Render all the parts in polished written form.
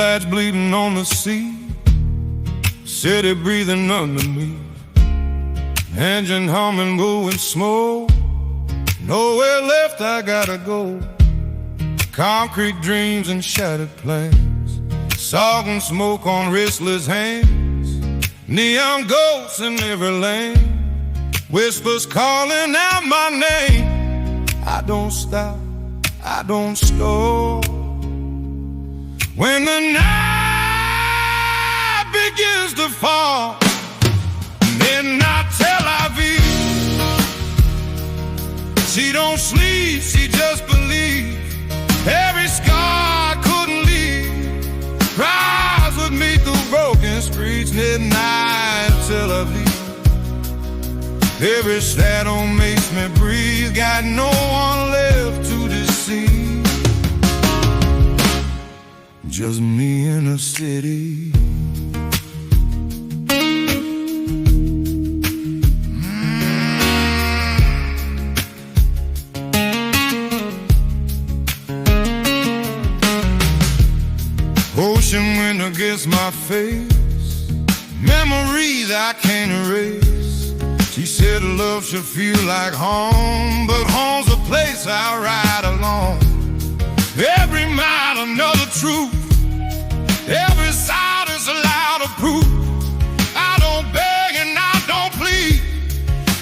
lights bleeding on the sea, city breathing under me, engine humming, blowing smoke. Nowhere left, I gotta go. Concrete dreams and shattered plans, salt and smoke on restless hands, neon ghosts in every lane, whispers calling out my name. I don't stop, I don't stop. When the night begins to fall, midnight Tel Aviv, she don't sleep, she just believes. Every scar I couldn't leave cries with me through broken streets. Midnight Tel Aviv, every shadow makes me breathe. Got no one left to deceive, just me in a city. Ocean wind against my face, memories I can't erase. She said love should feel like home, but home's a place I ride alone. Every mile another truth, every side is a louder proof. I don't beg and I don't plead,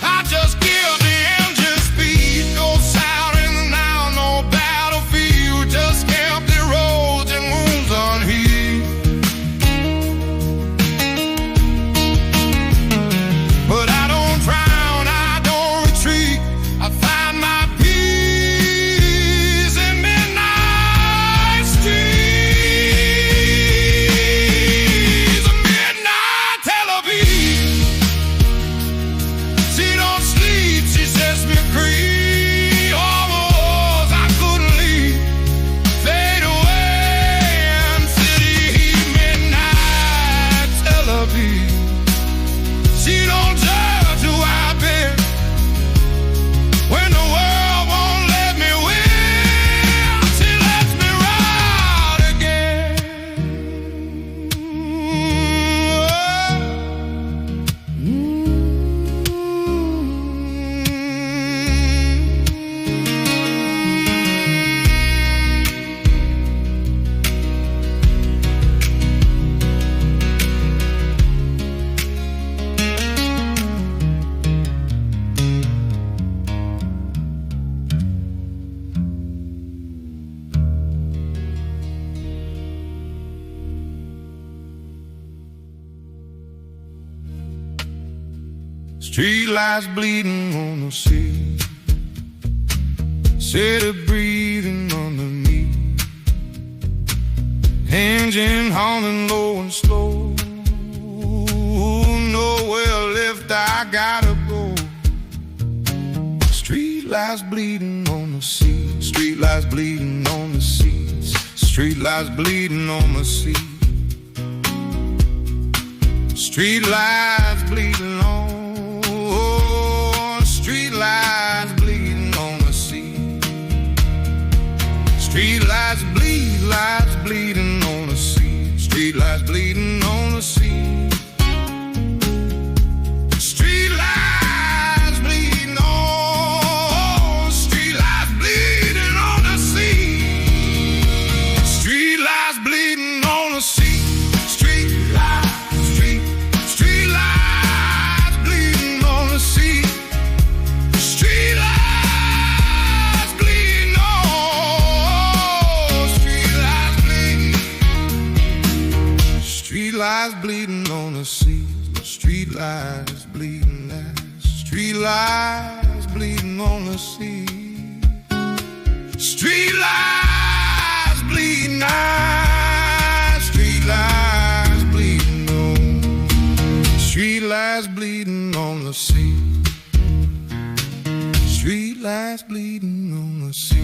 I just give the engine speed. No sound in the now, no battlefield, just empty roads and wounds unhealed. But I don't drown, I don't retreat, I find my peace in midnight streets. Midnight Tel Aviv, she don't sleep, she sets me free. All the wars I couldn't leave fade away in city heat. Midnight Tel Aviv, she don't judge who I've been. When the world won't let me win, she lets me ride again. Street lights bleeding on the sea, city breathing under me, engine hauling low and slow. Nowhere left, I gotta go. Street lights bleeding on the sea, street lights bleeding on the seas, street lights bleeding on the sea, street lights bleeding on. Street lights bleeding on the sea, street lights bleeding on the sea, street lights bleeding on the sea, street lights bleeding on, street lights bleeding on the sea, street lights bleeding on the sea, street lights, street lights bleeding on the sea. Street lights bleeding on, street lights bleeding, street lights bleeding on the sea, street lights bleeding, street lights bleeding on the sea, street lights bleeding, street lights bleeding on, street lights bleeding on the sea. Street lights bleeding on the sea.